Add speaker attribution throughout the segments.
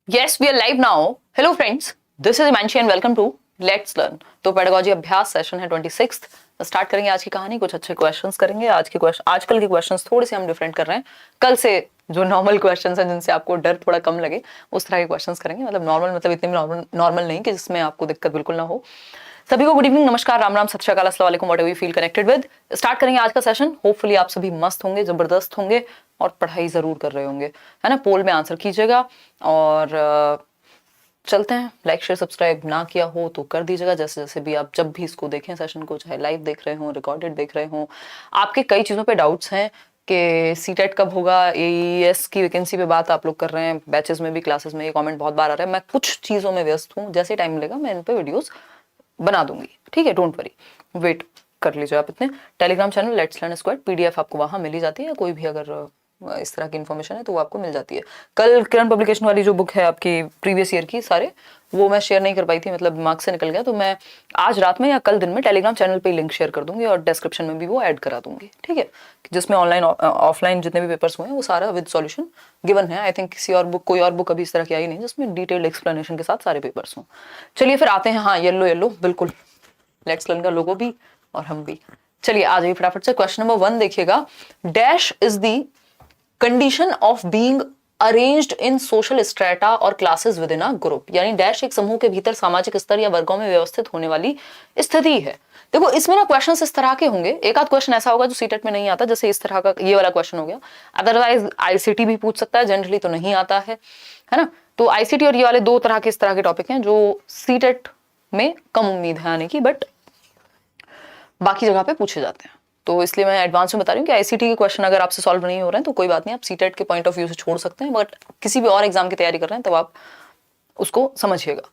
Speaker 1: Yes, we are live now. Hello friends, this is Imanshi and welcome to Let's Learn. तो pedagogy अभ्यास session है 26th। Start करेंगे आज की कहानी। कुछ अच्छे क्वेश्चंस करेंगे। आजकल के क्वेश्चंस थोड़े से हम डिफरेंट कर रहे हैं। कल से जो नॉर्मल क्वेश्चंस हैं जिनसे आपको डर थोड़ा कम लगे उस तरह के क्वेश्चंस करेंगे। मतलब नॉर्मल मतलब इतने भी नॉर्मल नहीं कि जिसमें आपको दिक्कत बिल्कुल ना हो। सभी को गुड इवनिंग, नमस्कार, राम राम, सत श्री अकाल, अस्सलाम वालेकुम, whatever you feel connected with. Start करेंगे आज का सेशन। होपफुली आप सभी मस्त होंगे, जबरदस्त होंगे और पढ़ाई जरूर कर रहे होंगे, है ना। पोल में आंसर कीजिएगा और चलते हैं। लाइक शेयर सब्सक्राइब ना किया हो तो कर दीजिएगा। जैसे जैसे भी आप जब भी इसको देखें सेशन को, चाहे लाइव देख रहे हो, रिकॉर्डेड देख रहे हो, आपके कई चीज़ों पे डाउट्स हैं कि सीटेट कब होगा, एईएस की वैकेंसी पे बात आप लोग कर रहे हैं, बैचेस में भी, क्लासेस में, ये कमेंट बहुत बार आ रहा है। मैं कुछ चीज़ों में व्यस्त हूँ, जैसे टाइम मिलेगा मैं इन पे वीडियोस बना दूंगी, ठीक है। डोंट वरी, वेट कर लीजिए आप इतने। Telegram channel let's learn squad, PDF आपको वहां मिल ही जाती है। कोई भी अगर इस तरह की इन्फॉर्मेशन है तो वो आपको मिल जाती है। कल किरण पब्लिकेशन वाली जो बुक है आपकी प्रीवियस ईयर की सारे, वो मैं शेयर नहीं कर पाई थी, मतलब दिमाग से निकल गया। तो मैं आज रात में या कल दिन में टेलीग्राम चैनल पे लिंक शेयर कर दूंगी और डिस्क्रिप्शन में भी वो ऐड करा दूंगी, ठीक है। जिसमें ऑनलाइन ऑफलाइन जितने भी पेपर्स हुए हैं वो सारा विद सॉल्यूशन गिवन है। आई थिंक किसी और बुक, कोई और बुक अभी इस तरह की आई नहीं जिसमें डिटेल्ड एक्सप्लेनेशन के साथ सारे पेपर्स हों। चलिए फिर आते हैं। हाँ, येलो बिल्कुल लेट्स लर्न का लोगो भी और हम भी। चलिए आ जाइए फटाफट से। क्वेश्चन नंबर 1 देखिएगा। Dash is the condition of being arranged in social strata और classes within a group. यानी डैश एक समूह के भीतर सामाजिक स्तर या वर्गों में व्यवस्थित होने वाली स्थिति है। देखो इसमें ना क्वेश्चन इस तरह के होंगे। एक आध क्वेश्चन ऐसा होगा जो सीटेट में नहीं आता, जैसे इस तरह का ये वाला क्वेश्चन हो गया। अदरवाइज आईसीटी भी पूछ सकता है, जनरली तो नहीं आता है ना। तो आईसीटी और ये वाले दो तरह के इस तरह के टॉपिक हैं जो सीटेट में कम उम्मीद है आने की, बट बाकी जगह पे पूछे जाते हैं। तो इसलिए मैं एडवांस में बता रही हूँ कि आईसीटी के क्वेश्चन अगर आपसे सॉल्व नहीं हो रहे हैं तो कोई बात नहीं, आप सीटेट के पॉइंट ऑफ व्यू से छोड़ सकते हैं, बट किसी भी और एग्जाम की तैयारी कर रहे हैं तब आप उसको समझिएगा।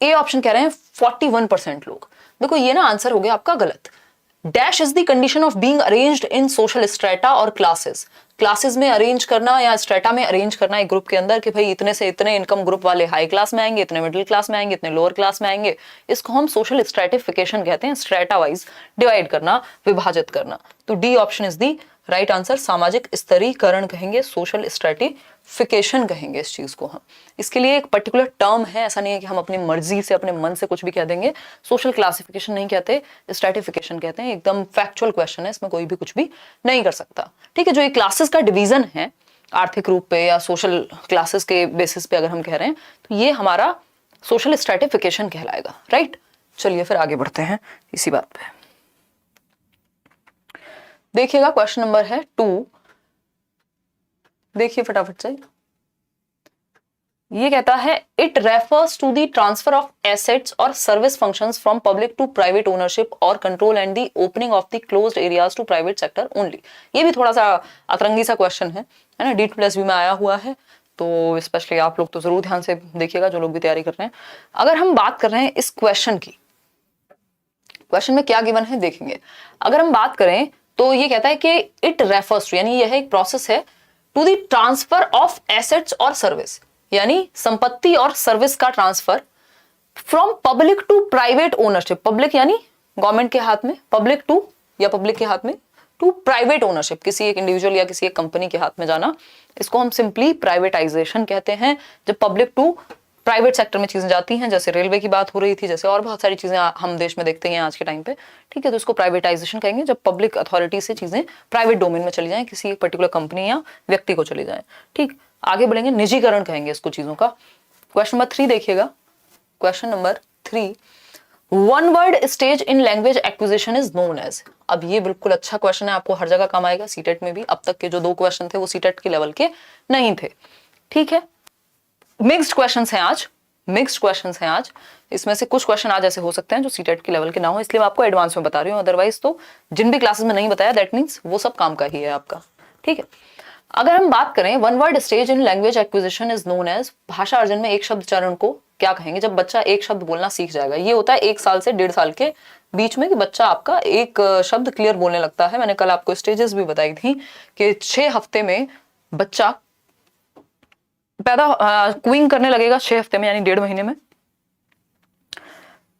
Speaker 1: ए ऑप्शन कह रहे हैं 41% लोग। देखो ये ना आंसर हो गया आपका गलत। Dash is the condition of being arranged in social strata और क्लासेस। क्लासेस में अरेंज करना या स्ट्रेटा में अरेंज करना एक ग्रुप के अंदर कि भाई इतने से इतने इनकम ग्रुप वाले हाई क्लास में आएंगे, इतने मिडिल क्लास में आएंगे, इतने लोअर क्लास में आएंगे। इसको हम सोशल स्ट्रेटिफिकेशन कहते हैं। स्ट्रेटा वाइज डिवाइड करना, विभाजित करना। तो D option is the right answer. सामाजिक स्तरीकरण कहेंगे, सोशल स्ट्रेटिफिकेशन कहेंगे इस चीज को हम। इसके लिए एक पर्टिकुलर टर्म है, ऐसा नहीं है कि हम अपनी मर्जी से अपने मन से कुछ भी कह देंगे। सोशल क्लासिफिकेशन नहीं कहते, स्ट्रेटिफिकेशन कहते हैं। एकदम फैक्चुअल क्वेश्चन है, इसमें कोई भी कुछ भी नहीं कर सकता, ठीक है। जो ये क्लासेस का डिवीजन है आर्थिक रूप पे या सोशल क्लासेस के बेसिस पे अगर हम कह रहे हैं तो ये हमारा सोशल स्ट्रेटिफिकेशन कहलाएगा, राइट। चलिए फिर आगे बढ़ते हैं इसी बात पे। देखिएगा क्वेश्चन नंबर है 2। देखिए फटाफट से। ये कहता है it refers to the transfer of assets और service functions from public to private ownership और control and the opening of the closed areas to private sector only. ये भी थोड़ा सा अतरंगी सा क्वेश्चन है ना। D2+B में आया हुआ है, तो स्पेशली आप लोग तो जरूर ध्यान से देखिएगा जो लोग भी तैयारी कर रहे हैं। अगर हम बात कर रहे हैं इस क्वेश्चन की, क्वेश्चन में क्या गिवन है देखेंगे। अगर हम बात करें तो ये कहता है कि इट रेफर्स टू, यानी यह एक प्रोसेस है, to the transfer of assets और सर्विस, यानी संपत्ति और सर्विस का transfer from public to private ownership. Public यानी गवर्नमेंट के हाथ में, पब्लिक टू या पब्लिक के हाथ में, टू प्राइवेट ओनरशिप किसी एक इंडिविजुअल या किसी एक कंपनी के हाथ में जाना, इसको हम सिंपली प्राइवेटाइजेशन कहते हैं। जब पब्लिक टू प्राइवेट सेक्टर में चीजें जाती हैं, जैसे रेलवे की बात हो रही थी, जैसे और बहुत सारी चीजें हम देश में देखते हैं आज के टाइम पे, ठीक है। तो इसको प्राइवेटाइजेशन कहेंगे जब पब्लिक अथॉरिटी से चीजें प्राइवेट डोमेन में चली जाएं, किसी एक पर्टिकुलर कंपनी या व्यक्ति को चली जाएं, ठीक। आगे बढ़ेंगे, निजीकरण कहेंगे इसको चीजों का। क्वेश्चन नंबर 3 देखिएगा। Question number 3, one word stage in language acquisition is known as. अब ये बिल्कुल अच्छा क्वेश्चन है, आपको हर जगह काम आएगा, सीटेट में भी। अब तक के जो 2 क्वेश्चन थे वो सीटेट के लेवल के नहीं थे, ठीक है। मिक्स्ड क्वेश्चंस हैं आज, मिक्स्ड क्वेश्चंस हैं आज। इसमें से कुछ क्वेश्चन आज ऐसे हो सकते हैं जो सीटेट के लेवल के ना हो, इसलिए मैं आपको एडवांस में बता रही हूँ। अदरवाइज तो जिन भी क्लासेस में नहीं बताया दैट मीन्स वो सब काम का ही है आपका, ठीक है। अगर हम बात करें one word stage in language acquisition is known as, भाषा अर्जन में एक शब्द चरण को क्या कहेंगे? जब बच्चा एक शब्द बोलना सीख जाएगा, ये होता है 1 साल से 1.5 साल के बीच में कि बच्चा आपका एक शब्द क्लियर बोलने लगता है। मैंने कल आपको स्टेजेस भी बताई थी कि 6 हफ्ते में बच्चा क्विंग करने लगेगा, 6 हफ्ते में यानी 1.5 महीने में।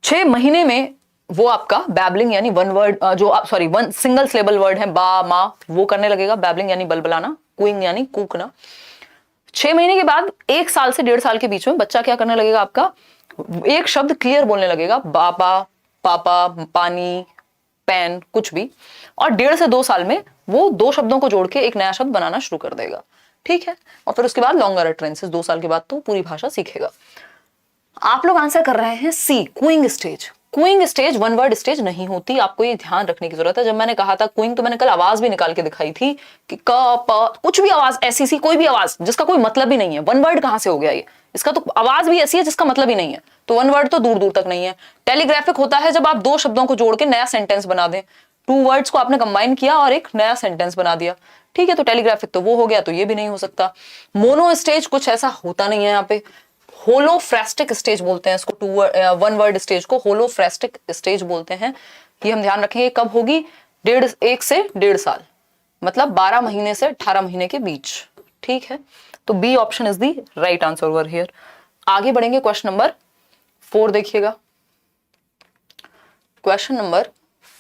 Speaker 1: 6 महीने में वो आपका बैबलिंग यानी वन सिंगल सिलेबल वर्ड है बा मा, वो करने लगेगा। बैबलिंग यानी बलबलाना, क्विंग यानी कूकना। 6 महीने के बाद 1 साल से 1.5 साल के बीच में बच्चा क्या करने लगेगा, आपका एक शब्द क्लियर बोलने लगेगा, बाबा, पापा, पानी, पेन, कुछ भी। और 1.5 से 2 साल में वो 2 शब्दों को जोड़ के एक नया शब्द बनाना शुरू कर देगा, ठीक है। और फिर उसके बाद लॉन्गर अटरेंसेस, 2 साल के बाद तो पूरी भाषा सीखेगा। आप लोग आंसर कर रहे हैं C, cooing stage. Cooing stage one word stage नहीं होती, आपको ये ध्यान रखने की जरूरत है। जब मैंने कहा था क्यूइंग, तो मैंने कल आवाज भी निकाल के दिखाई थी कि क प, कुछ भी आवाज ऐसी सी, कोई भी आवाज जिसका कोई मतलब ही नहीं है, वन वर्ड कहां से हो गया ये, इसका तो आवाज भी ऐसी है जिसका मतलब ही नहीं है, तो वन वर्ड तो दूर दूर तक नहीं है। टेलीग्राफिक होता है जब आप 2 शब्दों को जोड़ के नया सेंटेंस बना दें, 2 वर्ड्स को आपने कंबाइन किया और एक नया सेंटेंस बना दिया, ठीक है, तो टेलीग्राफिक तो वो हो गया, तो ये भी नहीं हो सकता। मोनो स्टेज कुछ ऐसा होता नहीं है यहाँ पे। होलोफ्रेस्टिक स्टेज बोलते हैं इसको, 1 वर्ड स्टेज को होलोफ्रेस्टिक स्टेज बोलते हैं। ये हम ध्यान रखेंगे कब होगी, 1 से 1.5 साल, मतलब 12 महीने से 18 महीने के बीच, ठीक है। तो B option is the right answer over here. आगे बढ़ेंगे, क्वेश्चन नंबर 4 देखिएगा। क्वेश्चन नंबर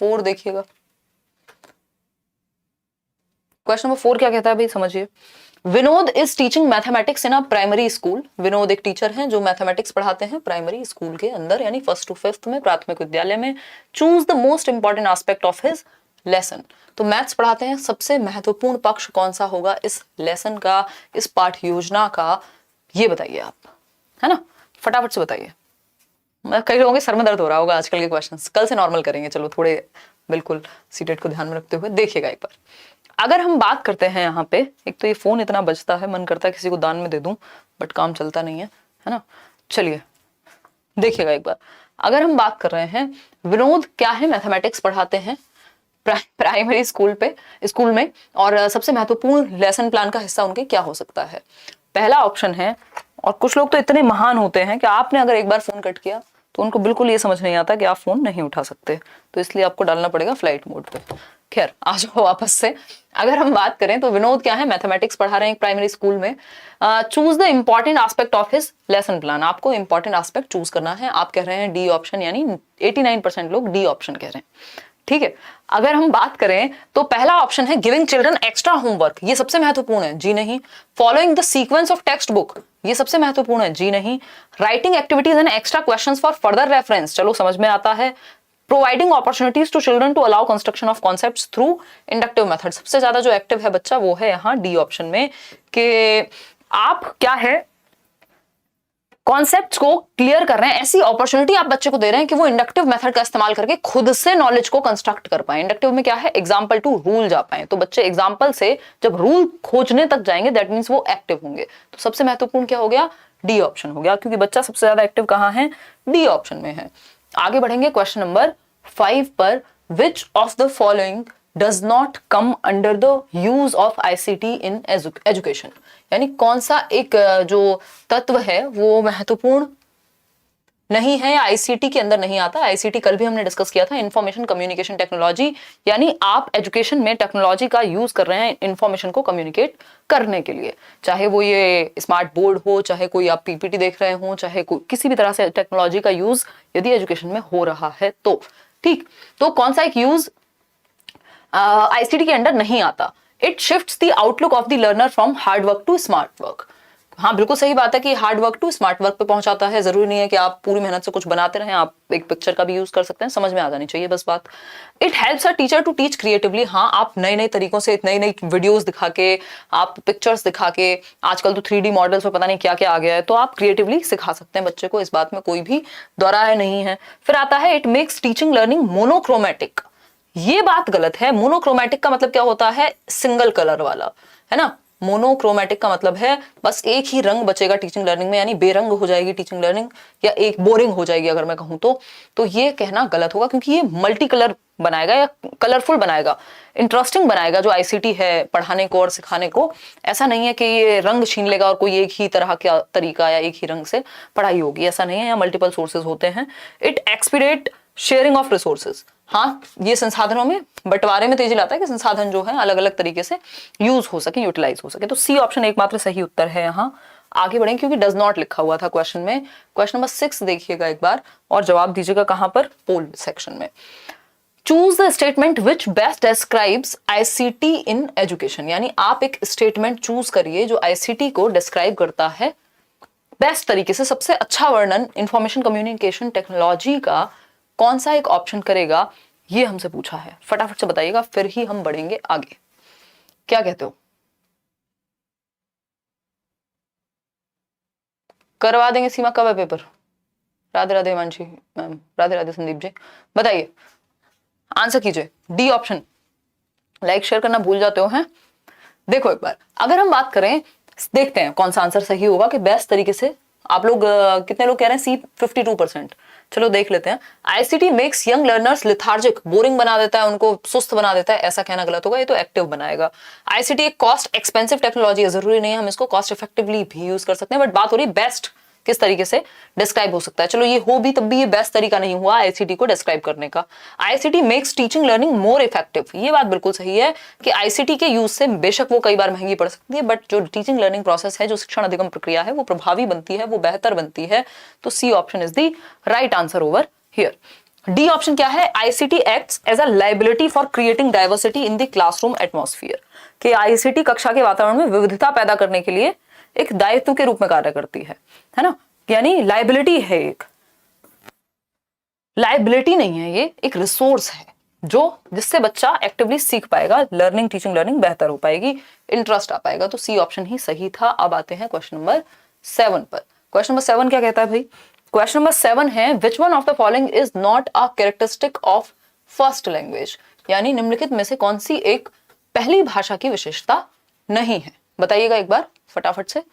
Speaker 1: 4 देखिएगा। क्वेश्चन नंबर 4 क्या कहता है भाई, समझिए। Vinod is teaching mathematics in a primary school. Vinod एक टीचर हैं जो मैथमेटिक्स पढ़ाते हैं प्राइमरी स्कूल के अंदर, यानी 1st to 5th में, प्राथमिक विद्यालय में। Choose the most important aspect of his lesson. तो मैथ्स पढ़ाते हैं, सबसे महत्वपूर्ण पक्ष कौन सा होगा इस लेसन का, इस पाठ योजना का, ये बताइए आप, है ना, फटाफट से बताइए। कई लोगों के सर में दर्द हो रहा होगा आजकल के क्वेश्चंस, कल से नॉर्मल करेंगे, चलो थोड़े बिल्कुल सीटेट को ध्यान में रखते हुए देखिएगा एक बार। अगर हम बात करते हैं यहाँ पे, एक तो ये फोन इतना बजता है, मन करता है किसी को दान में दे दूं, बट काम चलता नहीं है ना। चलिए देखिएगा एक बार। अगर हम बात कर रहे हैं, विनोद क्या है, मैथमेटिक्स पढ़ाते हैं प्राइमरी स्कूल में, और सबसे महत्वपूर्ण लेसन प्लान का हिस्सा उनके क्या हो सकता है। पहला ऑप्शन है, और कुछ लोग तो इतने महान होते हैं कि आपने अगर एक बार फोन कट किया तो उनको बिल्कुल ये समझ नहीं आता कि आप फोन नहीं उठा सकते, तो इसलिए आपको डालना पड़ेगा फ्लाइट मोड पे। खैर आ जाओ वापस से। अगर हम बात करें तो विनोद क्या है, मैथमेटिक्स पढ़ा रहे हैं एक प्राइमरी स्कूल में। Choose the important aspect of his lesson plan. आपको इंपॉर्टेंट एस्पेक्ट चूज करना है। आप कह रहे हैं डी ऑप्शन, यानी 89% लोग डी ऑप्शन कह रहे हैं, ठीक है। अगर हम बात करें तो पहला ऑप्शन है गिविंग चिल्ड्रन एक्स्ट्रा होमवर्क, ये सबसे महत्वपूर्ण है, जी नहीं। Following the sequence of text book, ये सबसे महत्वपूर्ण है, जी नहीं। Writing activities and extra questions for further reference, चलो समझ में आता है। Providing opportunities to children to allow construction of concepts through inductive method, सबसे ज्यादा जो एक्टिव है बच्चा वो है यहाँ डी ऑप्शन में, कि आप क्या है, कॉन्सेप्ट्स को क्लियर कर रहे हैं, ऐसी अपॉर्चुनिटी आप बच्चे को दे रहे हैं कि वो इंडक्टिव मेथड का इस्तेमाल करके खुद से नॉलेज को कंस्ट्रक्ट कर पाए। इंडक्टिव में क्या है, एग्जाम्पल टू रूल जा पाए, तो बच्चे एग्जाम्पल से जब रूल खोजने तक जाएंगे दैट मीन्स वो एक्टिव होंगे। तो सबसे महत्वपूर्ण क्या हो गया, डी ऑप्शन हो गया, क्योंकि बच्चा सबसे ज्यादा एक्टिव कहाँ है, डी ऑप्शन में है। आगे बढ़ेंगे क्वेश्चन नंबर 5 पर। विच of the following does not come under the use of ICT in education, यानी कौन सा एक जो तत्व है वो महत्वपूर्ण नहीं है या आईसीटी के अंदर नहीं आता। आईसीटी कल भी हमने डिस्कस किया था, इंफॉर्मेशन कम्युनिकेशन टेक्नोलॉजी, यानी आप एजुकेशन में टेक्नोलॉजी का यूज कर रहे हैं इंफॉर्मेशन को कम्युनिकेट करने के लिए, चाहे वो ये स्मार्ट बोर्ड हो, चाहे कोई आप पीपीटी देख रहे हो, चाहे कोई किसी भी तरह से टेक्नोलॉजी का यूज यदि एजुकेशन में हो रहा है तो, ठीक। तो कौन सा एक यूज आईसीटी के अंडर नहीं आता। It shifts the outlook of the learner from hard work to smart work. हाँ बिल्कुल सही बात है कि hard work to smart work पे पहुंचाता है। जरूरी नहीं है कि आप पूरी मेहनत से कुछ बनाते रहें, आप एक पिक्चर का भी यूज कर सकते हैं, समझ में आ जानी चाहिए बस बात। It helps a teacher to teach creatively. हाँ, आप नए नए तरीकों से, नई नई वीडियोस दिखा के, आप पिक्चर्स दिखा के, आजकल तो 3D मॉडल्स में पता नहीं क्या क्या आ गया है, तो आप क्रिएटिवली सिखा सकते हैं बच्चे को, इस बात में कोई भी दोराय नहीं है। फिर आता है it makes teaching learning monochromatic. ये बात गलत है। मोनोक्रोमेटिक का मतलब क्या होता है, सिंगल कलर वाला, है ना। मोनोक्रोमेटिक का मतलब है बस एक ही रंग बचेगा टीचिंग लर्निंग में, यानी बेरंग हो जाएगी टीचिंग लर्निंग, या एक बोरिंग हो जाएगी अगर मैं कहूं तो ये कहना गलत होगा, क्योंकि ये मल्टी कलर बनाएगा या कलरफुल बनाएगा, इंटरेस्टिंग बनाएगा जो आईसीटी है पढ़ाने को और सिखाने को। ऐसा नहीं है कि ये रंग छीन लेगा और कोई एक ही तरह का तरीका या एक ही रंग से पढ़ाई होगी, ऐसा नहीं है। यहाँ मल्टीपल सोर्सेज होते हैं। इट एक्सपीरेट शेयरिंग ऑफ रिसोर्सेज। हाँ, ये संसाधनों में बंटवारे में तेजी लाता है कि संसाधन जो है अलग अलग तरीके से यूज हो सके, यूटिलाइज हो सके। तो सी ऑप्शन एकमात्र सही उत्तर है यहाँ। आगे बढ़ेंगे क्योंकि डज नॉट लिखा हुआ था क्वेश्चन में। क्वेश्चन नंबर 6 देखिएगा एक बार और जवाब दीजिएगा कहां पर, पोल सेक्शन में। Choose the statement which best describes ICT in education, यानी आप एक स्टेटमेंट चूज करिए जो आईसीटी को डिस्क्राइब करता है बेस्ट तरीके से, सबसे अच्छा वर्णन इंफॉर्मेशन कम्युनिकेशन टेक्नोलॉजी का कौन सा एक ऑप्शन करेगा, ये हमसे पूछा है। फटाफट से बताइएगा, फिर ही हम बढ़ेंगे आगे। क्या कहते हो? करवा देंगे सीमा, कब है पेपर? राधे राधे हिमांशी मैम, राधे राधे संदीप जी, बताइए आंसर कीजिए। D option. लाइक शेयर करना भूल जाते हो हैं। देखो एक बार अगर हम बात करें, देखते हैं कौन सा आंसर सही होगा कि बेस्ट तरीके से। आप लोग कितने लोग कह रहे हैं? सी 52%। चलो देख लेते हैं। ICT makes young learners lethargic, boring बना देता है, उनको सुस्त बना देता है, ऐसा कहना गलत होगा, ये तो एक्टिव बनाएगा। आईसीटी एक कॉस्ट एक्सपेंसिव टेक्नोलॉजी है, जरूरी नहीं है हम इसको कॉस्ट इफेक्टिवली भी यूज कर सकते हैं, बट बात हो रही बेस्ट किस तरीके से डिस्क्राइब हो सकता है। चलो ये हो भी, तब भी ये बेस्ट तरीका नहीं हुआ आईसीटी को डिस्क्राइब करने का। ICT makes teaching learning more effective, ये बात बिल्कुल सही है कि आईसीटी के यूज से बेशक वो कई बार महंगी पड़ सकती है, बट जो टीचिंग लर्निंग प्रोसेस है, जो शिक्षण अधिगम प्रक्रिया है, वो प्रभावी बनती है, वो बेहतर बनती है। तो C option is the right answer over here. D option क्या है? ICT acts as a liability for creating diversity in the classroom atmosphere, कि आईसीटी कक्षा के वातावरण में विविधता पैदा करने के लिए एक दायित्व के रूप में कार्य करती है ना, यानी लाइबिलिटी है, एक लाइबिलिटी नहीं है, ये एक रिसोर्स है जो जिससे बच्चा एक्टिवली सीख पाएगा, लर्निंग टीचिंग लर्निंग बेहतर हो पाएगी, इंटरेस्ट आ पाएगा। तो सी ऑप्शन ही सही था। अब आते हैं क्वेश्चन नंबर 7 पर। क्वेश्चन नंबर 7 क्या कहता है भाई? क्वेश्चन नंबर 7 है which one of the following is not a characteristic of first language, यानी निम्नलिखित में से कौन सी एक पहली भाषा की विशेषता नहीं है, बताइएगा एक बार फटाफट से।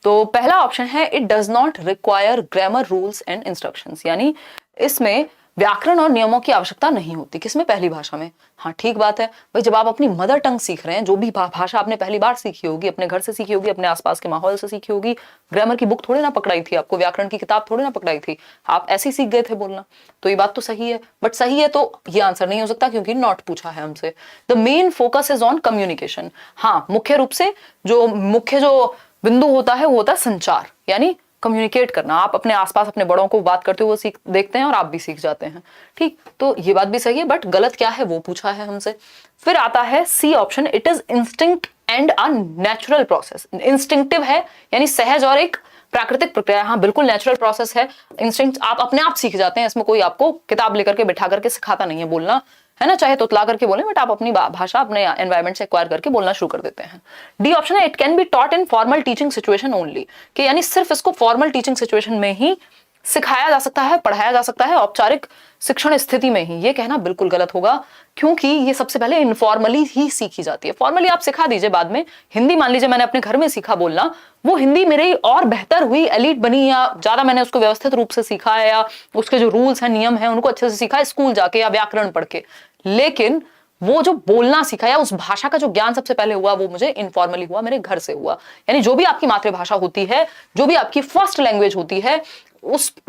Speaker 1: तो पहला ऑप्शन है it does not require grammar rules and instructions, यानी इसमें व्याकरण और नियमों की आवश्यकता नहीं होती। किसमें? पहली भाषा में। हाँ ठीक बात है भाई, जब आप अपनी मदर टंग सीख रहे हैं, जो भी भाषा आपने पहली बार सीखी होगी, अपने घर से सीखी होगी, अपने आसपास के माहौल से सीखी होगी, ग्रामर की बुक थोड़ी ना पकड़ाई थी आपको, व्याकरण की किताब थोड़ी ना पकड़ाई थी, आप ऐसे ही सीख गए थे बोलना। तो ये बात तो सही है, बट सही है तो ये आंसर नहीं हो सकता क्योंकि नॉट पूछा है हमसे। The main focus is on communication. हाँ, मुख्य रूप से जो बिंदु होता है वो होता है संचार, यानी कम्युनिकेट करना। आप अपने आसपास अपने बड़ों को बात करते हुए सीख देखते हैं और आप भी सीख जाते हैं, ठीक। तो ये बात भी सही है, बट गलत क्या है वो पूछा है हमसे। फिर आता है C option, it is instinct and a natural process. Instinctive है यानी सहज और एक प्राकृतिक प्रक्रिया। हाँ बिल्कुल नेचुरल प्रोसेस है, इंस्टिंक्ट आप अपने आप सीख जाते हैं, इसमें कोई आपको किताब लेकर के बैठा करके सिखाता नहीं है बोलना, है ना, चाहे तोतला करके बोले, बट आप अपनी भाषा अपने एनवायरमेंट से एक्वायर करके बोलना शुरू कर देते हैं। डी ऑप्शन है it can be taught in formal teaching situation only, कि यानी सिर्फ इसको फॉर्मल टीचिंग सिचुएशन में ही सिखाया जा सकता है, पढ़ाया जा सकता है, औपचारिक शिक्षण स्थिति में ही। ये कहना बिल्कुल गलत होगा क्योंकि ये सबसे पहले इनफॉर्मली ही सीखी जाती है। फॉर्मली आप सिखा दीजिए बाद में, हिंदी मान लीजिए मैंने अपने घर में सीखा बोलना, वो हिंदी मेरी और बेहतर हुई, एलीट बनी, या ज्यादा मैंने उसको व्यवस्थित रूप से सीखा है, या उसके जो रूल्स हैं नियम हैं उनको अच्छे से सीखा है स्कूल जाके या व्याकरण पढ़ के, लेकिन वो जो बोलना सीखा या उस भाषा का जो ज्ञान सबसे पहले हुआ वो मुझे इनफॉर्मली हुआ, मेरे घर से हुआ। यानी जो भी आपकी मातृभाषा होती है, जो भी आपकी फर्स्ट लैंग्वेज होती है,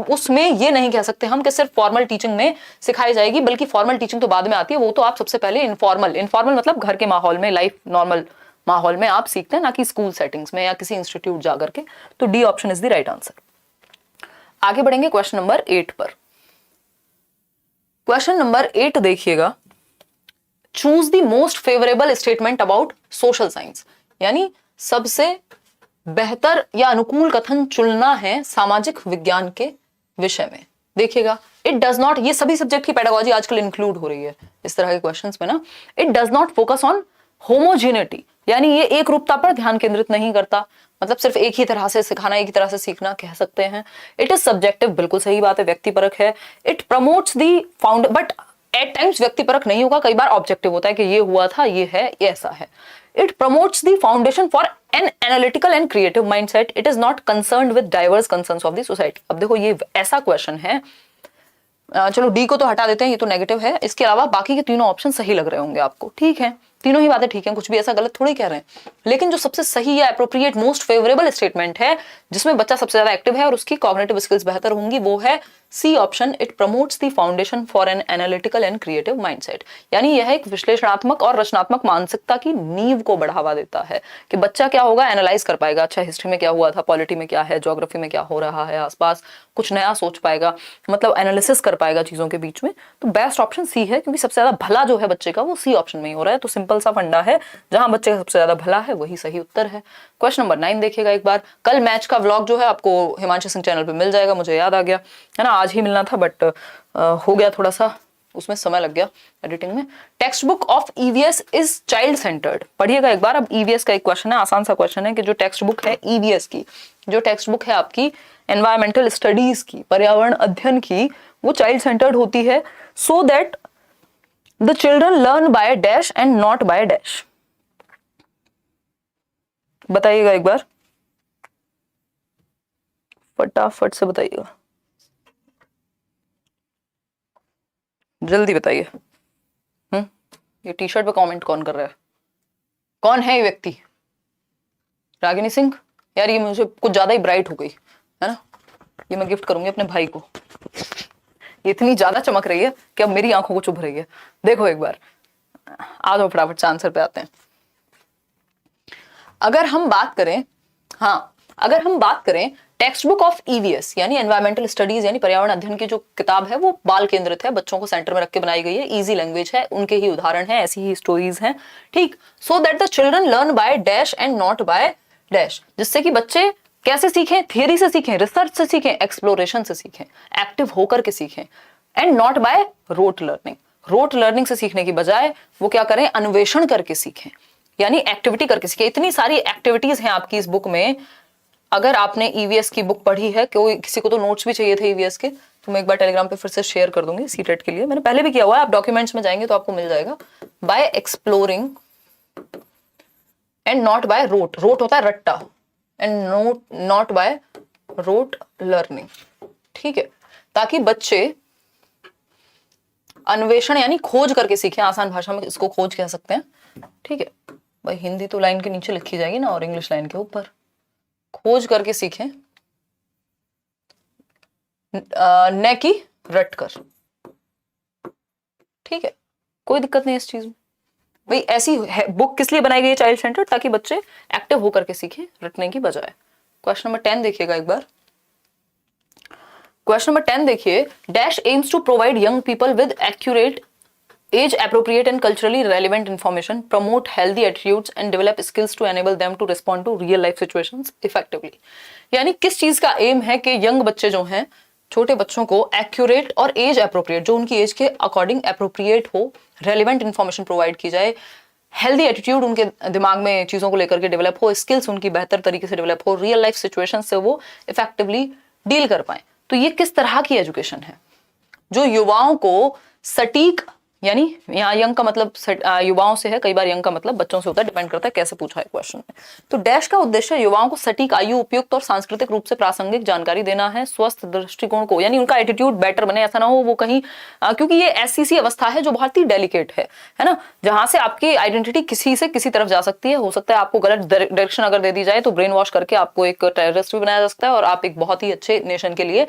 Speaker 1: उसमें ये नहीं कह सकते हम कि सिर्फ फॉर्मल टीचिंग में सिखाई जाएगी, बल्कि फॉर्मल टीचिंग तो बाद में आती है, वो तो आप सबसे पहले इनफॉर्मल मतलब घर के माहौल में, लाइफ नॉर्मल माहौल में आप सीखते हैं, ना कि स्कूल सेटिंग्स में या किसी इंस्टीट्यूट जाकर के। तो D option is the right answer. आगे बढ़ेंगे क्वेश्चन नंबर 8 पर। क्वेश्चन नंबर 8 देखिएगा, choose the most favourable statement about social science, यानी सबसे बेहतर या अनुकूल कथन चुनना है सामाजिक विज्ञान के विषय में। देखिएगा, इट डज नॉट, ये सभी सब्जेक्ट की पेडागोजी आजकल इंक्लूड हो रही है इस तरह के क्वेश्चंस में ना। It does not focus on homogeneity, यानी ये एक रूपता पर ध्यान केंद्रित नहीं करता, मतलब सिर्फ एक ही तरह से सिखाना, एक ही तरह से सीखना कह सकते हैं। इट इज सब्जेक्टिव, बिल्कुल सही बात है, व्यक्तिपरक है। It promotes the found, but at times व्यक्तिपरक नहीं होगा, कई बार ऑब्जेक्टिव होता है कि ये हुआ था, ये है, ये ऐसा है। It promotes the foundation for an analytical and creative mindset. It is not concerned with diverse concerns of the society. अब देखो ये ऐसा क्वेश्चन है, चलो डी को तो हटा देते हैं, ये तो नेगेटिव है, इसके अलावा बाकी के तीनों ऑप्शन सही लग रहे होंगे आपको, ठीक है, तीनों ही बातें ठीक हैं, कुछ भी ऐसा गलत थोड़ी कह रहे हैं। लेकिन जो सबसे सही या एप्रोप्रिएट मोस्ट फेवरेबल स्टेटमेंट है, जिसमें बच्चा सबसे ज्यादा एक्टिव है और उसकी कॉग्निटिव स्किल्स बेहतर होंगी, वो है C option, it promotes the foundation for an analytical and creative mindset, यानी यह एक विश्लेषणात्मक और रचनात्मक मानसिकता की नींव को बढ़ावा देता है कि बच्चा क्या होगा, एनालाइज कर पाएगा, अच्छा हिस्ट्री में क्या हुआ था, पॉलिटी में क्या है, ज्योग्राफी में क्या हो रहा है आसपास, कुछ नया सोच पाएगा, मतलब एनालिसिस कर पाएगा चीजों के बीच में। तो बेस्ट ऑप्शन सी है, क्योंकि सबसे ज्यादा भला जो है बच्चे का वो सी ऑप्शन में ही हो रहा है। तो सिंपल सा फंडा है, जहां बच्चे का सबसे ज्यादा भला है वही सही उत्तर है। क्वेश्चन नंबर 9 देखिएगा एक बार। कल मैच का व्लॉग जो है आपको हिमांशु सिंह चैनल पे मिल जाएगा, मुझे याद आ गया है ना, आज ही मिलना था बट हो गया, थोड़ा सा उसमें समय लग गया एडिटिंग में। Text book of EVS is child centred, पढ़िएगा एक बार। अब ईवीएस का एक क्वेश्चन है, आसान सा क्वेश्चन है कि जो टेक्स्ट बुक है ईवीएस की, जो टेक्स्ट बुक है आपकी एनवायरमेंटल स्टडीज की, पर्यावरण अध्ययन की, वो चाइल्ड सेंटर्ड होती है so that the children learn by dash and not by dash. बताइएगा एक बार, फटाफट से बताइएगा, जल्दी बताइए। ये टी शर्ट पे कमेंट कौन कर रहा है, कौन है ये व्यक्ति? रागिनी सिंह, यार ये मुझे कुछ ज्यादा ही ब्राइट हो गई है ना, ये मैं गिफ्ट करूंगी अपने भाई को। ये इतनी ज्यादा चमक रही है कि अब मेरी आंखों को चुभ रही है। देखो एक बार, आ जाओ फटाफट से आंसर पे आते हैं। अगर हम बात करें, हाँ अगर हम बात करें टेक्स्ट बुक ऑफ ईवीएस यानी एनवायरमेंटल स्टडीज यानी पर्यावरण अध्ययन की जो किताब है वो बाल केंद्रित है, बच्चों को सेंटर में रख के बनाई गई है, इजी लैंग्वेज है, उनके ही उदाहरण है, ऐसी ही स्टोरीज हैं, ठीक। So that the children learn by dash and not by dash, जिससे कि बच्चे कैसे सीखें, थियरी से सीखें, रिसर्च से सीखें, एक्सप्लोरेशन से सीखें, एक्टिव होकर के सीखें, and not by rote learning, rote learning से सीखने की बजाय वो क्या करें, अन्वेषण करके सीखें, यानी एक्टिविटी करके सीखें। इतनी सारी एक्टिविटीज हैं आपकी इस बुक में। अगर आपने ईवीएस की बुक पढ़ी है, कोई किसी को तो नोट्स भी चाहिए थे ईवीएस के, तो मैं एक बार टेलीग्राम पे फिर से शेयर कर दूंगी सीटेट के लिए, मैंने पहले भी किया हुआ है, आप डॉक्यूमेंट्स में जाएंगे तो आपको मिल जाएगा। By exploring and not by rote, rote होता है रट्टा, and not by rote learning, ठीक है, ताकि बच्चे अन्वेषण यानी खोज करके सीखें, आसान भाषा में इसको खोज कह सकते हैं, ठीक है भाई। हिंदी तो लाइन के नीचे लिखी जाएगी ना और इंग्लिश लाइन के ऊपर, खोज करके सीखें न कि रट कर, ठीक है, कोई दिक्कत नहीं इस चीज में भाई। ऐसी बुक किस लिए बनाई गई है चाइल्ड सेंटर, ताकि बच्चे एक्टिव होकर के सीखें रटने की बजाय। क्वेश्चन नंबर 10 देखिएगा एक बार। क्वेश्चन नंबर 10 देखिए, dash aims to provide young people with accurate age appropriate and culturally relevant information, promote healthy attitudes and develop skills to enable them to respond to real life situations effectively। यानी किस चीज का M है कि young बच्चे जो हैं, छोटे बच्चों को एक्यूरेट और एज अप्रोप्रिएट, जो उनकी एज के अकॉर्डिंग अप्रोप्रिएट हो, रेलिवेंट इंफॉर्मेशन प्रोवाइड की जाए, हेल्दी एटीट्यूड उनके दिमाग में चीजों को लेकर के डेवलप हो, स्किल्स उनकी बेहतर तरीके से डेवलप हो, रियल लाइफ सिचुएशन से वो इफेक्टिवली डील कर पाए। तो ये किस तरह की एजुकेशन है जो युवाओं को सटीक, यानी यहाँ यंग का मतलब युवाओं से है, कई बार यंग का मतलब बच्चों से होता है, डिपेंड करता है कैसे पूछा है क्वेश्चन में। तो डैश का उद्देश्य युवाओं को सटीक, आयु उपयुक्त और सांस्कृतिक रूप से प्रासंगिक जानकारी देना है, स्वस्थ दृष्टिकोण को, यानी उनका एटीट्यूड बेटर बने, ऐसा ना हो वो कहीं क्योंकि ये ऐसी सी अवस्था है जो बहुत ही डेलिकेट है ना, जहां से आपकी आइडेंटिटी किसी से किसी तरफ जा सकती है। हो सकता है आपको गलत डायरेक्शन अगर दे दी जाए तो ब्रेन वॉश करके आपको एक टेररिस्ट भी बनाया जा सकता है और आप एक बहुत ही अच्छे नेशन के लिए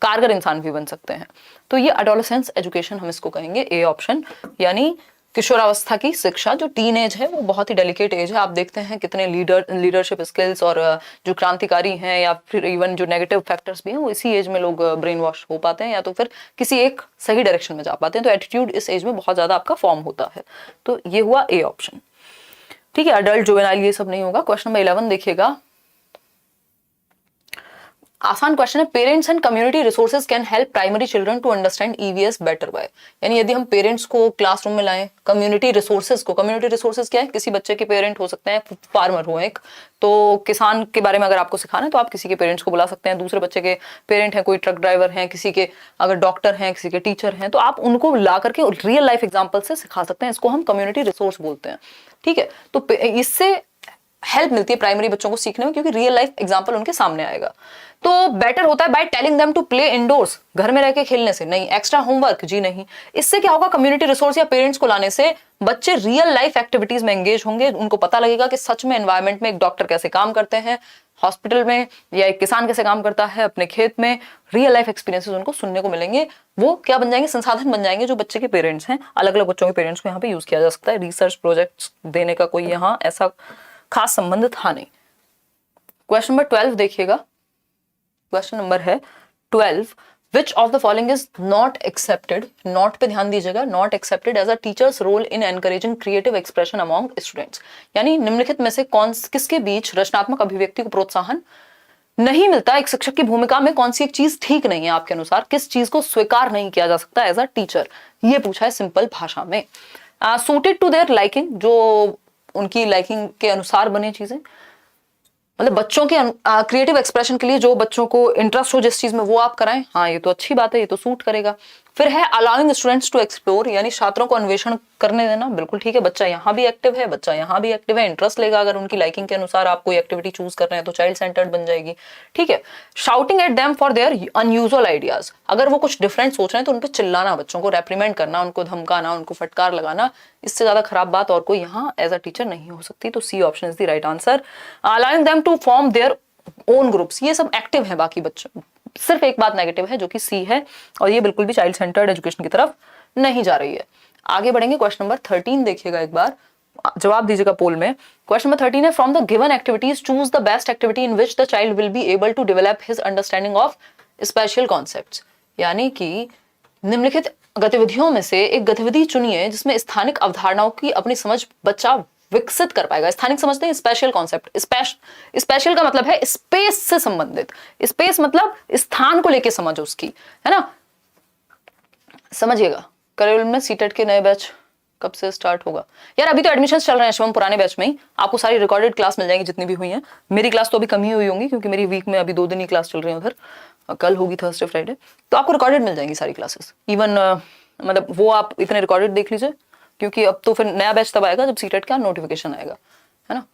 Speaker 1: कारगर इंसान भी बन सकते हैं। तो ये एडोलेसेंस एजुकेशन हम इसको कहेंगे, ए ऑप्शन, यानी किशोरावस्था की शिक्षा। जो टीन एज है वो बहुत ही डेलिकेट एज है। आप देखते हैं कितने लीडरशिप स्किल्स और जो क्रांतिकारी हैं या फिर इवन जो नेगेटिव फैक्टर्स भी हैं वो इसी एज में लोग ब्रेन वॉश हो पाते हैं या तो फिर किसी एक सही डायरेक्शन में जा पाते हैं। तो एटीट्यूड इस एज में बहुत ज्यादा आपका फॉर्म होता है। तो ये हुआ ए ऑप्शन, ठीक है। अडल्ट जुवेनाइल ये सब नहीं होगा। क्वेश्चन नंबर 11 देखिएगा, आसान क्वेश्चन है, parents and community resources can help primary children to understand EVS better by. यानी यदि हम पेरेंट्स को क्लासरूम में लाएं, कम्युनिटी रिसोर्सेज को, कम्युनिटी रिसोर्सेज क्या है, किसी बच्चे के पेरेंट हो सकते हैं, फार्मर हो एक, तो किसान के बारे में अगर आपको सिखाना है तो आप किसी के पेरेंट्स को बुला सकते हैं, दूसरे बच्चे के पेरेंट हैं, कोई ट्रक ड्राइवर हैं, किसी के अगर डॉक्टर हैं, किसी के टीचर हैं, तो आप उनको ला करके रियल लाइफ एग्जाम्पल से सिखा सकते हैं। इसको हम कम्युनिटी रिसोर्स बोलते हैं, ठीक है। तो इससे हेल्प मिलती है प्राइमरी बच्चों को सीखने में, क्योंकि रियल लाइफ एग्जांपल उनके सामने आएगा। तो बेटर होता है by telling them to play indoors, घर में रह के खेलने से नहीं। एक्स्ट्रा होमवर्क जी नहीं। इससे क्या होगा, कम्युनिटी रिसोर्स या पेरेंट्स को लाने से बच्चे रियल लाइफ एक्टिविटीज में एंगेज होंगे, उनको पता लगेगा कि सच में एनवायरमेंट में एक डॉक्टर कैसे काम करते हैं हॉस्पिटल में, या एक किसान कैसे काम करता है अपने खेत में। रियल लाइफ एक्सपीरियंसेस उनको सुनने को मिलेंगे। वो क्या बन जाएंगे, संसाधन बन जाएंगे जो बच्चे के पेरेंट्स हैं। अलग अलग बच्चों के पेरेंट्स को यहाँ पे यूज किया जा सकता है। रिसर्च प्रोजेक्ट्स देने का कोई यहाँ ऐसा खास संबंध था नहीं। क्वेश्चन नंबर 12 देखिएगा। क्वेश्चन नंबर है 12, which of the following is not accepted, not पे ध्यान दीजिएगा, not accepted as a teacher's role in encouraging creative expression among students. यानी निम्नलिखित में से किसके बीच रचनात्मक अभिव्यक्ति को प्रोत्साहन नहीं मिलता, एक शिक्षक की भूमिका में कौन सी एक चीज ठीक नहीं है आपके अनुसार, किस चीज को स्वीकार नहीं किया जा सकता एज अ टीचर, ये पूछा है सिंपल भाषा में। सूटेड टू देयर लाइकिंग, जो उनकी लाइकिंग के अनुसार बने चीजें, मतलब बच्चों के क्रिएटिव एक्सप्रेशन के लिए जो बच्चों को इंटरेस्ट हो जिस चीज में वो आप कराएं, हाँ ये तो अच्छी बात है, ये तो सूट करेगा। फिर है अलाउइंग स्टूडेंट्स टू एक्सप्लोर, यानी छात्रों को अन्वेषण करने देना, बिल्कुल ठीक है। बच्चा यहाँ भी एक्टिव है, बच्चा यहाँ भी एक्टिव है, इंटरेस्ट लेगा। अगर उनकी लाइकिंग के अनुसार आप कोई एक्टिविटी चूज कर रहे हैं तो चाइल्ड सेंटर्ड बन जाएगी, ठीक है। Shouting at them for their unusual ideas, अगर वो कुछ डिफरेंट सोच रहे हैं तो उन पर चिल्लाना, बच्चों को रेप्रीमेंड करना, उनको धमकाना, उनको फटकार लगाना, इससे ज्यादा खराब बात और कोई यहाँ एज अ टीचर नहीं हो सकती। तो C option is the right answer. Allowing them to form their own groups, ये सब एक्टिव है बाकी बच्चों, सिर्फ एक बात नेगेटिव है जो कि सी है, और ये बिल्कुल भी चाइल्ड सेंटर्ड एजुकेशन की तरफ नहीं जा रही है। आगे बढ़ेंगे, क्वेश्चन नंबर 13 देखिएगा एक बार, जवाब दीजिएगा पोल में। क्वेश्चन नंबर 13 है, from the given activities choose the best activity in which the child will be able to develop his understanding of special concepts. यानी कि निम्नलिखित गतिविधियों में से एक गतिविधि चुनिए जिसमें स्थानिक अवधारणाओं की अपनी समझ बच्चा विकसित कर पाएगा। स्थानिक समझते हैं, स्पेशल कॉन्सेप्ट, स्पेशल का मतलब है स्पेस से संबंधित, स्पेस मतलब स्थान को लेके समझ उसकी, है ना। समझिएगा, करिकुलम में सीटेट के नए बैच कब से स्टार्ट होगा? यार अभी तो एडमिशन चल रहे हैं शिवम, पुराने बैच में ही आपको सारी रिकॉर्डेड क्लास मिल जाएंगी जितनी भी हुई हैं। मेरी क्लास तो अभी कम ही हुई होंगी क्योंकि मेरी वीक में अभी 2 दिन ही क्लास चल रही है उधर, कल होगी थर्सडे फ्राइडे, तो आपको रिकॉर्डेड मिल जाएंगी सारी क्लासेस। इवन मतलब वो आप इतने रिकॉर्डेड देख लीजिए, क्योंकि अब तो फिर नया बैच तब आएगा जब सीटेट का नोटिफिकेशन आएगा, है ना।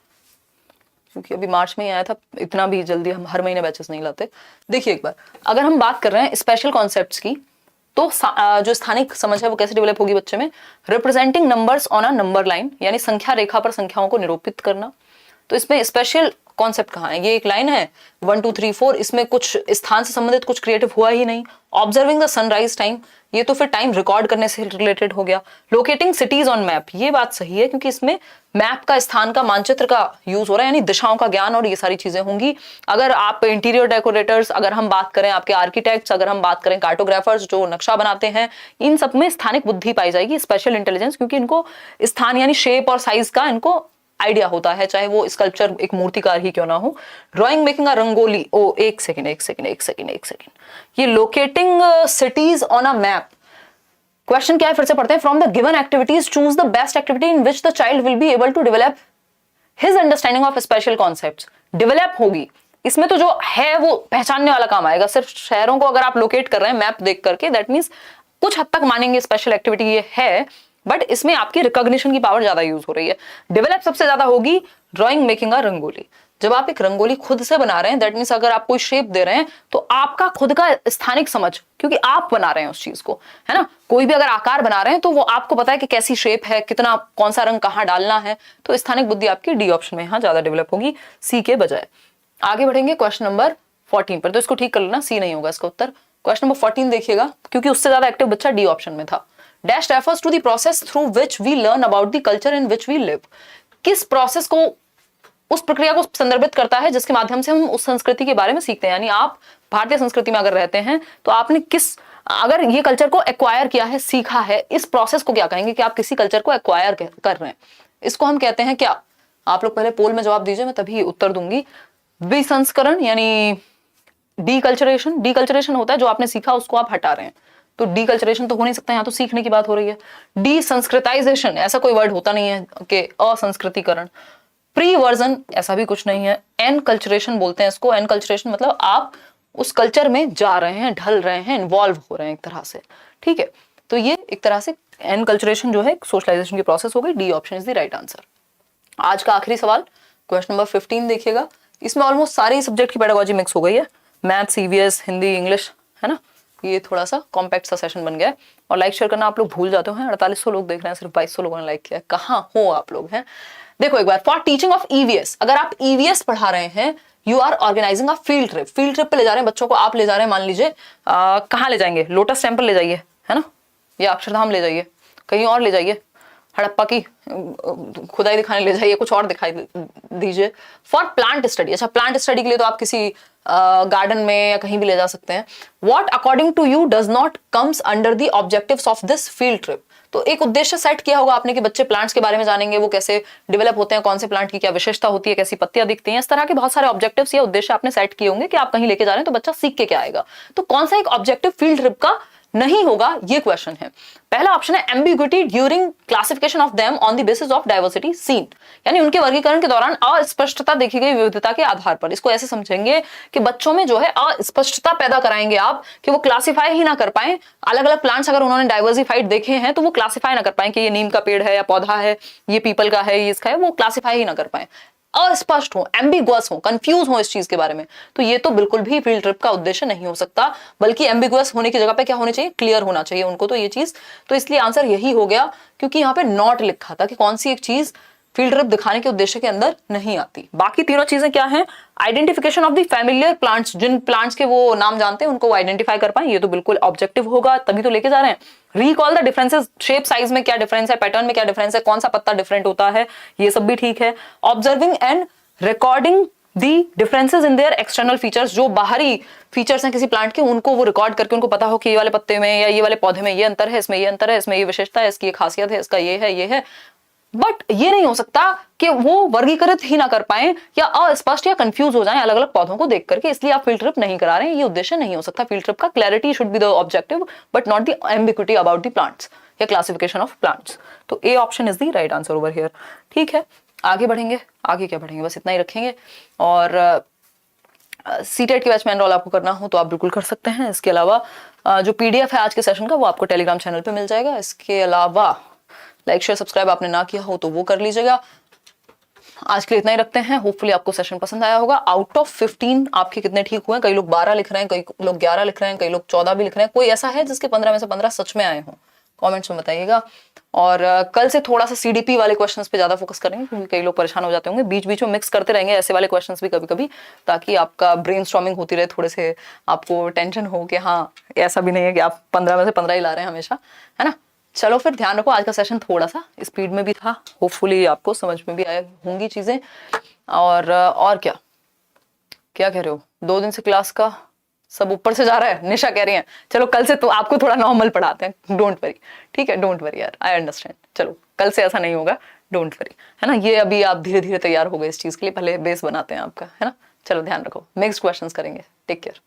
Speaker 1: क्योंकि अभी मार्च में ही आया था, इतना भी जल्दी हम हर महीने बैचेस नहीं लाते। देखिए एक बार, अगर हम बात कर रहे हैं स्पेशल कॉन्सेप्ट्स की, तो जो स्थानिक समझ है वो कैसे डेवलप होगी बच्चे में, representing numbers on a number line, यानी संख्या रेखा पर संख्याओं को निरूपित करना। तो इसमें स्पेशल कॉन्सेप्ट कहाँ है, ये एक लाइन है 1 2 3 4, इसमें कुछ स्थान से संबंधित कुछ क्रिएटिव हुआ ही नहीं। ऑब्जर्विंग द सनराइज टाइम, ये तो फिर टाइम रिकॉर्ड करने से रिलेटेड हो गया। लोकेटिंग सिटीज ऑन मैप, ये बात सही है क्योंकि इसमें मैप का, स्थान का, मानचित्र का यूज हो रहा है, यानी दिशाओं का ज्ञान और ये सारी चीजें होंगी। अगर आप इंटीरियर डेकोरेटर्स, अगर हम बात करें आपके आर्किटेक्ट्स, अगर हम बात करें कार्टोग्राफर्स जो नक्शा बनाते हैं, इन सब में स्थानिक बुद्धि पाई जाएगी, स्पेशल इंटेलिजेंस, क्योंकि इनको स्थान यानी शेप और साइज का इनको आइडिया होता है, चाहे वो स्कल्पचर एक मूर्तिकार ही क्यों ना हो। ड्राइंग मेकिंग अ रंगोली, ओ एक सेकंड, ये locating cities on a map, question क्या है फिर से पढ़ते हैं। From the given activities choose the best activity in which the child will be able to develop his understanding of special concepts. Develop होगी, इसमें तो जो है वो पहचानने वाला काम आएगा। सिर्फ शहरों को अगर आप लोकेट कर रहे हैं मैप देख करके, दैट मीन्स कुछ हद तक मानेंगे स्पेशल एक्टिविटी ये है, बट इसमें आपकी रिकॉग्निशन की पावर ज्यादा यूज हो रही है। डेवलप सबसे ज्यादा होगी ड्राइंग मेकिंग अ रंगोली, जब आप एक रंगोली खुद से बना रहे हैं, दैट मीन्स अगर आप कोई शेप दे रहे हैं तो आपका खुद का स्थानिक समझ, क्योंकि आप बना रहे हैं उस चीज को, है ना। कोई भी अगर आकार बना रहे हैं तो वो आपको पता है कि कैसी शेप है, कितना, कौन सा रंग कहाँ डालना है, तो स्थानिक बुद्धि आपकी डी ऑप्शन में यहाँ ज्यादा डेवलप होगी सी के बजाय। आगे बढ़ेंगे क्वेश्चन नंबर 14 पर, तो इसको ठीक कर लेना, सी नहीं होगा इसका उत्तर। क्वेश्चन नंबर 14 देखिएगा, क्योंकि उससे ज्यादा एक्टिव बच्चा डी ऑप्शन में था। Dash refers to the process through which we learn about the culture in which we live, किस प्रोसेस को, उस प्रक्रिया को संदर्भित करता है जिसके माध्यम से हम उस संस्कृति के बारे में सीखते हैं। यानी आप भारतीय संस्कृति में अगर रहते हैं तो आपने किस, अगर ये कल्चर को एक्वायर किया है, सीखा है, इस प्रोसेस को क्या कहेंगे कि आप किसी कल्चर को एक्वायर कर रहे हैं, इसको हम कहते हैं क्या? आप लोग पहले पोल में जवाब दीजिए, मैं तभी उत्तर दूंगी। विसंस्करण यानी डीकल्चरेशन, डीकल्चरेशन होता है जो आपने सीखा उसको आप हटा रहे हैं, तो डीकल्चरेशन तो हो नहीं सकता, यहाँ तो सीखने की बात हो रही है। डीसंस्कृताइजेशन, ऐसा कोई वर्ड होता नहीं है कि असंस्कृतिकरण। प्री वर्जन, ऐसा भी कुछ नहीं है। एनकल्चरेशन बोलते हैं इसको, एनकल्चरेशन मतलब आप उस कल्चर में जा रहे हैं, ढल रहे हैं, इन्वॉल्व हो रहे हैं एक तरह से, ठीक है। तो ये एक तरह से एनकल्चरेशन जो है सोशलाइजेशन की प्रोसेस हो गई। D option is the right answer. आज का आखिरी सवाल क्वेश्चन नंबर 15 देखिएगा, इसमें ऑलमोस्ट सारे सब्जेक्ट की पेडागोजी मिक्स हो गई है, मैथ्स, ईवीएस, हिंदी, इंग्लिश, है ना। ये थोड़ा सा कॉम्पैक्ट सा सेशन बन गया है। और लाइक शेयर करना आप लोग भूल जाते हो, 4800 लोग देख रहे हैं, सिर्फ 2200 लोगों ने लाइक किया है, कहाँ हो आप लोग हैं। देखो एक बार, फॉर टीचिंग ऑफ ईवीएस, अगर आप ईवीएस पढ़ा रहे हैं, you are organising a field trip, field trip पे ले जा रहे हैं बच्चों को, आप ले जा रहे हैं, मान लीजिए कहाँ ले जाएंगे, लोटस टेम्पल ले जाइए, है ना, या अक्षरधाम ले जाइए, कहीं और ले जाइए, हड़प्पा की खुदाई दिखाने ले जाइए, कुछ और दिखाई दीजिए, फॉर प्लांट स्टडी। अच्छा, प्लांट स्टडी के लिए तो आप किसी गार्डन में या कहीं भी ले जा सकते हैं। What according to you does not comes under the objectives of this field trip. तो एक उद्देश्य सेट किया होगा आपने कि बच्चे प्लांट्स के बारे में जानेंगे, वो कैसे डेवलप होते हैं, कौन से प्लांट की क्या विशेषता होती है, कैसी पत्तियां दिखती हैं, इस तरह के बहुत सारे ऑब्जेक्टिव्स या उद्देश्य आपने सेट किए होंगे कि आप कहीं लेके जा रहे हैं तो बच्चा सीख के क्या आएगा। तो कौन सा एक ऑब्जेक्टिव फील्ड ट्रिप का नहीं होगा, ये क्वेश्चन है। पहला ऑप्शन है ambiguity during classification of them on the basis of diversity seen, यानी उनके वर्गीकरण के दौरान अस्पष्टता देखी गई विविधता के आधार पर। इसको ऐसे समझेंगे कि बच्चों में जो है अस्पष्टता पैदा कराएंगे आप, कि वो क्लासिफाई ही ना कर पाए। अलग अलग प्लांट्स अगर उन्होंने डाइवर्सिफाइड देखे हैं तो वो क्लासिफाई ना कर पाए कि ये नीम का पेड़ है या पौधा है, ये पीपल का है, ये इसका है, वो क्लासिफाई ही ना कर पाए, अस्पष्ट हो, एम्बिगुअस हो, कंफ्यूज हो इस चीज के बारे में। तो ये तो बिल्कुल भी फील्ड ट्रिप का उद्देश्य नहीं हो सकता, बल्कि एम्बिगुअस होने की जगह पे क्या होने चाहिए, क्लियर होना चाहिए उनको। तो ये चीज, तो इसलिए आंसर यही हो गया, क्योंकि यहाँ पे नॉट लिखा था कि कौन सी एक चीज फील्ड ट्रिप दिखाने के उद्देश्य के अंदर नहीं आती। बाकी तीनों चीजें क्या हैं, identification of the familiar plants, जिन प्लांट्स के वो नाम जानते हैं उनको आइडेंटिफाई कर पाए, ये तो बिल्कुल ऑब्जेक्टिव होगा, तभी तो लेके जा रहे हैं। Recall the differences, shape size में क्या डिफरेंस है, पैटर्न में क्या डिफरेंस है, कौन सा पत्ता डिफरेंट होता है, ये सब भी ठीक है। Observing and recording the differences in their external features, जो बाहरी फीचर्स हैं किसी प्लांट के, उनको वो रिकॉर्ड करके उनको पता हो कि ये वाले पत्ते में या ये वाले पौधे में ये अंतर है, इसमें ये अंतर है, इसमें ये विशेषता है, इसकी ये खासियत है, इसका ये है, ये है। बट ये नहीं हो सकता कि वो वर्गीकृत ही ना कर पाए या अस्पष्ट या कंफ्यूज हो जाएं अलग अलग पौधों को देख करके, इसलिए आप फील्ड ट्रिप नहीं करा रहे हैं, ये उद्देश्य नहीं हो सकता फील्ड ट्रिप का। Clarity should be the objective but not the ambiguity about the plants या क्लासिफिकेशन ऑफ प्लांट्स। तो A option is the right answer over here. ठीक है, आगे बढ़ेंगे, आगे क्या बढ़ेंगे, बस इतना ही रखेंगे। और सीटेट के बैच में एनरोल आपको करना हो तो आप बिल्कुल कर सकते हैं। इसके अलावा जो पीडीएफ है आज के सेशन का वो आपको टेलीग्राम चैनल पे मिल जाएगा। इसके अलावा लाइक शेयर सब्सक्राइब आपने ना किया हो तो वो कर लीजिएगा। आज के लिए इतना ही रखते हैं। होपफुली आपको सेशन पसंद आया होगा। आउट ऑफ 15 आपके कितने ठीक हुए? कई लोग 12 लिख रहे हैं, कई लोग 11 लिख रहे हैं, कई लोग 14 भी लिख रहे हैं। कोई ऐसा है जिसके 15 में से 15 सच में आए हों? कमेंट्स में बताइएगा। और कल से थोड़ा सा सीडीपी वाले क्वेश्चंस पे ज्यादा फोकस करेंगे, क्योंकि कई लोग परेशान हो जाते होंगे। बीच बीच में मिक्स करते रहेंगे ऐसे वाले क्वेश्चंस भी कभी कभी, ताकि आपका ब्रेनस्टॉर्मिंग होती रहे, थोड़े से आपको टेंशन हो कि हाँ ऐसा भी नहीं है कि आप 15 में से 15 ही ला रहे हैं हमेशा, है ना। चलो फिर ध्यान रखो। आज का सेशन थोड़ा सा स्पीड में भी था, होपफुली आपको समझ में भी आया होंगी चीजें। और क्या क्या कह रहे हो? 2 दिन से क्लास का सब ऊपर से जा रहा है, निशा कह रही है। चलो कल से तो आपको थोड़ा नॉर्मल पढ़ाते हैं, डोंट वरी। ठीक है, डोंट वरी यार, आई अंडरस्टैंड। चलो कल से ऐसा नहीं होगा, डोंट वरी, है ना। ये अभी आप धीरे धीरे तैयार हो गए इस चीज के लिए, पहले बेस बनाते हैं आपका, है ना। चलो ध्यान रखो, नेक्स्ट क्वेश्चंस करेंगे। Take care.